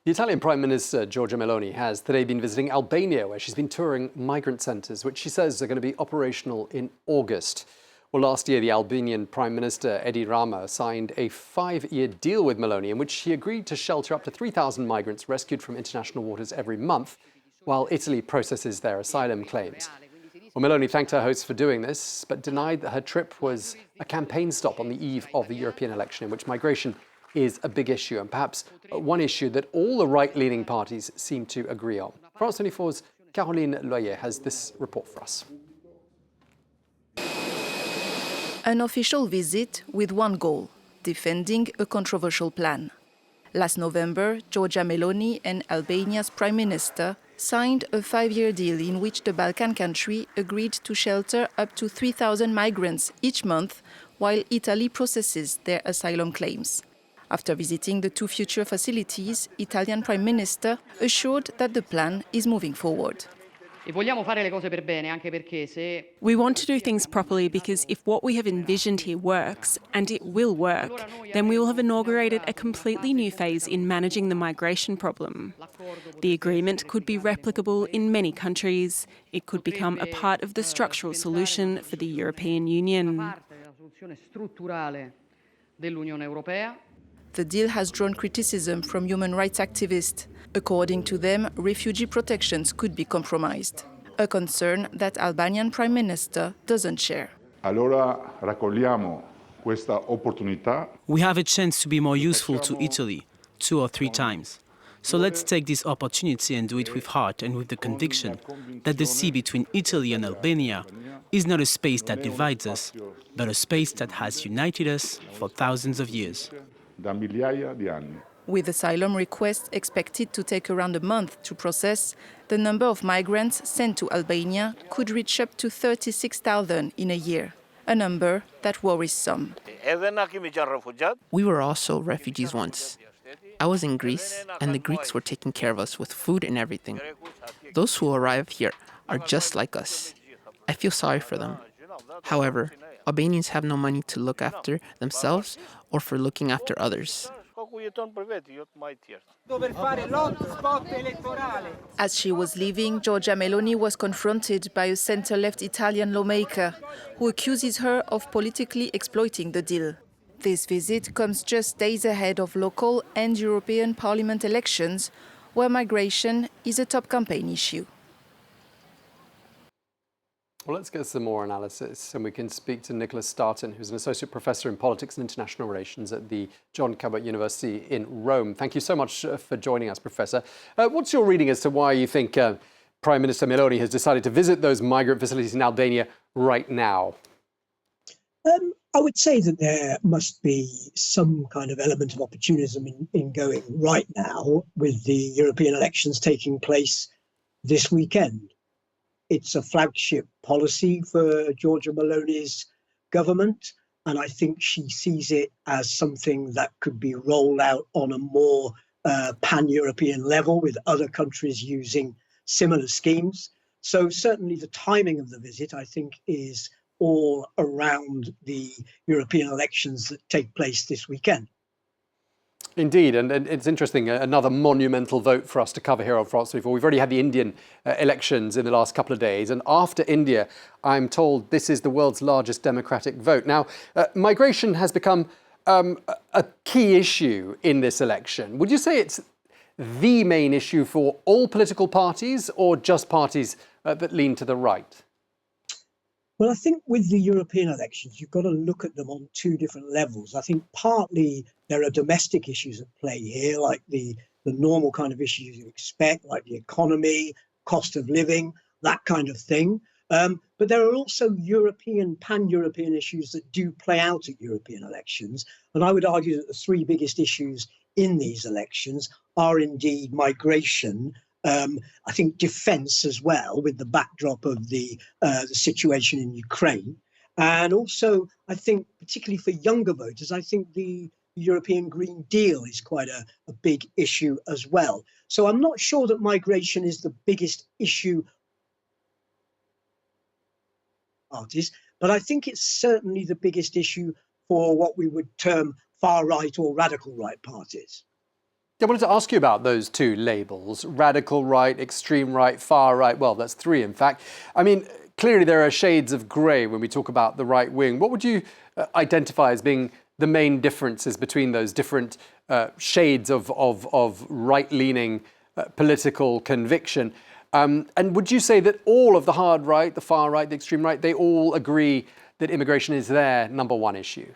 The Italian Prime Minister, Giorgia Meloni, has today been visiting Albania, where she's been touring migrant centres, which she says are going to be operational in August. Well, last year, the Albanian Prime Minister, Edi Rama, signed a 5-year deal with Meloni in which he agreed to shelter up to 3,000 migrants rescued from international waters every month, while Italy processes their asylum claims. Well, Meloni thanked her hosts for doing this, but denied that her trip was a campaign stop on the eve of the European election, in which migration is a big issue, and perhaps one issue that all the right-leaning parties seem to agree on. France 24's Caroline Loyer has this report for us. An official visit with one goal: defending a controversial plan. Last November, Giorgia Meloni and Albania's Prime Minister signed a 5-year deal in which the Balkan country agreed to shelter up to 3,000 migrants each month while Italy processes their asylum claims. After visiting the 2 future facilities, Italian Prime Minister assured that the plan is moving forward. We want to do things properly because if what we have envisioned here works, and it will work, then we will have inaugurated a completely new phase in managing the migration problem. The agreement could be replicable in many countries. It could become a part of the structural solution for the European Union. The deal has drawn criticism from human rights activists. According to them, refugee protections could be compromised, a concern that Albanian Prime Minister doesn't share. We have a chance to be more useful to Italy 2 or 3 times. So let's take this opportunity and do it with heart and with the conviction that the sea between Italy and Albania is not a space that divides us, but a space that has united us for thousands of years. With asylum requests expected to take around a month to process, the number of migrants sent to Albania could reach up to 36,000 in a year, a number that worries some. We were also refugees once. I was in Greece, and the Greeks were taking care of us with food and everything. Those who arrive here are just like us. I feel sorry for them. However, Albanians have no money to look after themselves or for looking after others. As she was leaving, Giorgia Meloni was confronted by a centre-left Italian lawmaker who accuses her of politically exploiting the deal. This visit comes just days ahead of local and European Parliament elections, where migration is a top campaign issue. Well, let's get some more analysis, and we can speak to Nicholas Startin, who's an associate professor in politics and international relations at the John Cabot University in Rome. Thank you so much for joining us, Professor. What's your reading as to why you think Prime Minister Meloni has decided to visit those migrant facilities in Albania right now? I would say that there must be some kind of element of opportunism in going right now with the European elections taking place this weekend. It's a flagship policy for Giorgia Meloni's government, and I think she sees it as something that could be rolled out on a more pan-European level with other countries using similar schemes. So certainly the timing of the visit, I think, is all around the European elections that take place this weekend. Indeed, and it's interesting, another monumental vote for us to cover here on France 24. We've already had the Indian elections in the last couple of days, and after India, I'm told this is the world's largest democratic vote. Now, migration has become a key issue in this election. Would you say it's the main issue for all political parties, or just parties that lean to the right? Well, I think with the European elections, you've got to look at them on 2 different levels. I think partly there are domestic issues at play here, like the normal kind of issues you expect, like the economy, cost of living, that kind of thing. But there are also pan-European issues that do play out at European elections. And I would argue that the 3 biggest issues in these elections are indeed migration, I think defence as well, with the backdrop of the situation in Ukraine. And also, I think, particularly for younger voters, I think the European Green Deal is quite a big issue as well. So I'm not sure that migration is the biggest issue parties, but I think it's certainly the biggest issue for what we would term far right or radical right parties. I wanted to ask you about those two labels, radical right, extreme right, far right. Well, that's three, in fact. I mean, clearly there are shades of grey when we talk about the right wing. What would you identify as being the main differences between those different shades of right-leaning political conviction? And would you say that all of the hard right, the far right, the extreme right, they all agree that immigration is their number one issue?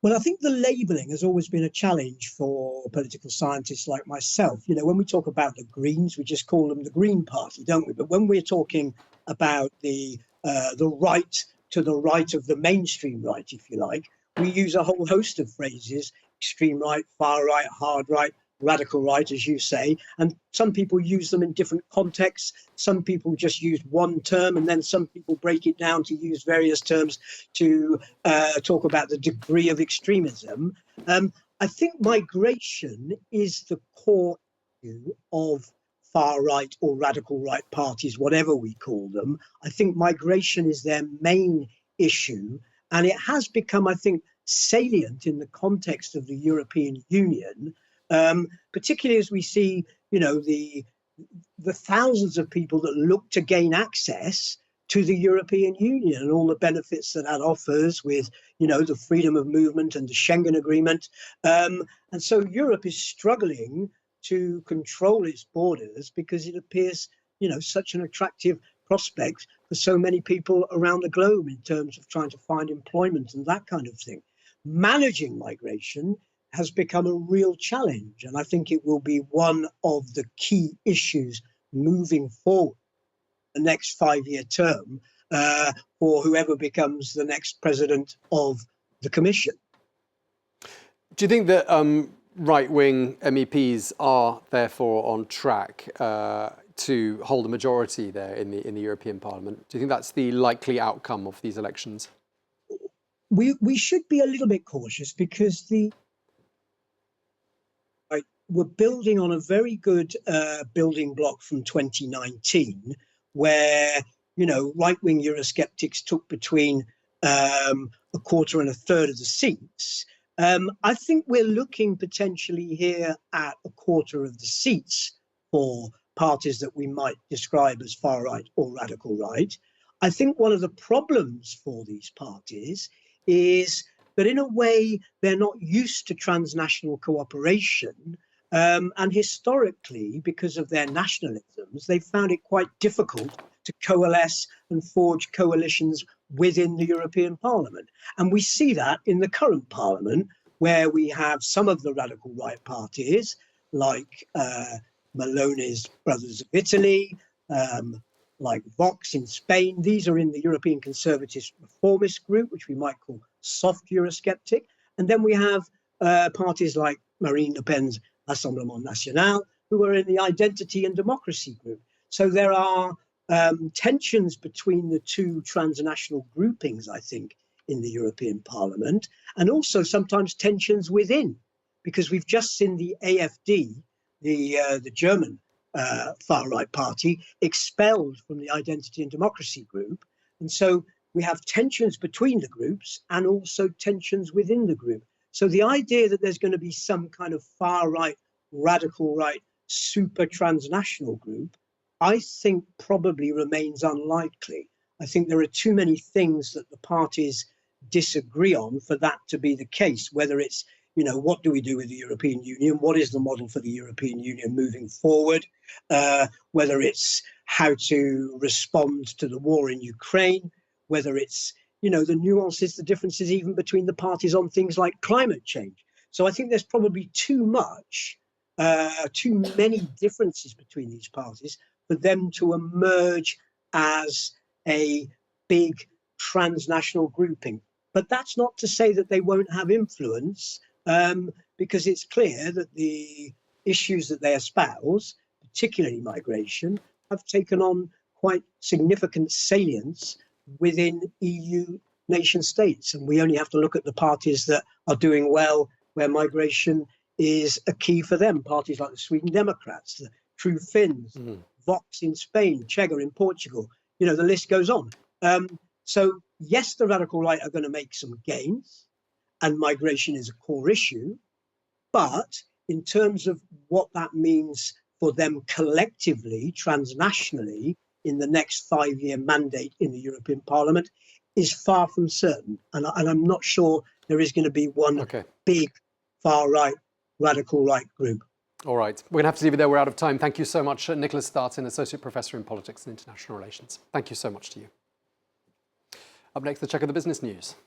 Well, I think the labelling has always been a challenge for political scientists like myself. You know, when we talk about the Greens, we just call them the Green Party, don't we? But when we're talking about the right to the right of the mainstream right, if you like, we use a whole host of phrases: extreme right, far right, hard right, radical right, as you say. And some people use them in different contexts. Some people just use one term, and then some people break it down to use various terms to talk about the degree of extremism. I think migration is the core issue of far right or radical right parties, whatever we call them. I think migration is their main issue, and it has become, I think, salient in the context of the European Union. Particularly as we see, you know, the thousands of people that look to gain access to the European Union and all the benefits that that offers with, you know, the freedom of movement and the Schengen Agreement. And so Europe is struggling to control its borders because it appears, you know, such an attractive prospect for so many people around the globe in terms of trying to find employment and that kind of thing. Managing migration has become a real challenge, and I think it will be one of the key issues moving forward the next 5-year term for whoever becomes the next president of the Commission. Do you think that right-wing MEPs are therefore on track to hold a majority there in the European Parliament? Do you think that's the likely outcome of these elections? We should be a little bit cautious because we're building on a very good building block from 2019, where, you know, right-wing Eurosceptics took between a quarter and a third of the seats. I think we're looking potentially here at a quarter of the seats for parties that we might describe as far right or radical right. I think one of the problems for these parties is that in a way they're not used to transnational cooperation. And historically, because of their nationalisms, they found it quite difficult to coalesce and forge coalitions within the European Parliament. And we see that in the current Parliament, where we have some of the radical right parties, like Meloni's Brothers of Italy, like Vox in Spain. These are in the European Conservative Reformist group, which we might call soft Eurosceptic. And then we have parties like Marine Le Pen's Rassemblement National, who are in the Identity and Democracy group. So there are tensions between the two transnational groupings, I think, in the European Parliament, and also sometimes tensions within, because we've just seen the AfD, the German far-right party, expelled from the Identity and Democracy group. And so we have tensions between the groups and also tensions within the group. So the idea that there's going to be some kind of far-right, radical right, super transnational group, I think probably remains unlikely. I think there are too many things that the parties disagree on for that to be the case, whether it's, you know, what do we do with the European Union? What is the model for the European Union moving forward? Whether it's how to respond to the war in Ukraine, whether it's, you know, the nuances, the differences even between the parties on things like climate change. So I think there's probably too many differences between these parties for them to emerge as a big transnational grouping. But that's not to say that they won't have influence, because it's clear that the issues that they espouse, particularly migration, have taken on quite significant salience within EU nation states. And we only have to look at the parties that are doing well, where migration is a key for them. Parties like the Sweden Democrats, the True Finns, Vox in Spain, Chega in Portugal, you know, the list goes on. So yes, the radical right are going to make some gains, and migration is a core issue, but in terms of what that means for them collectively, transnationally, in the next 5-year mandate in the European Parliament is far from certain. And I'm not sure there is going to be one big far-right, radical right group. All right. We're going to have to leave it there. We're out of time. Thank you so much, Nicholas Startin, Associate Professor in Politics and International Relations. Thank you so much to you. Up next, the check of the business news.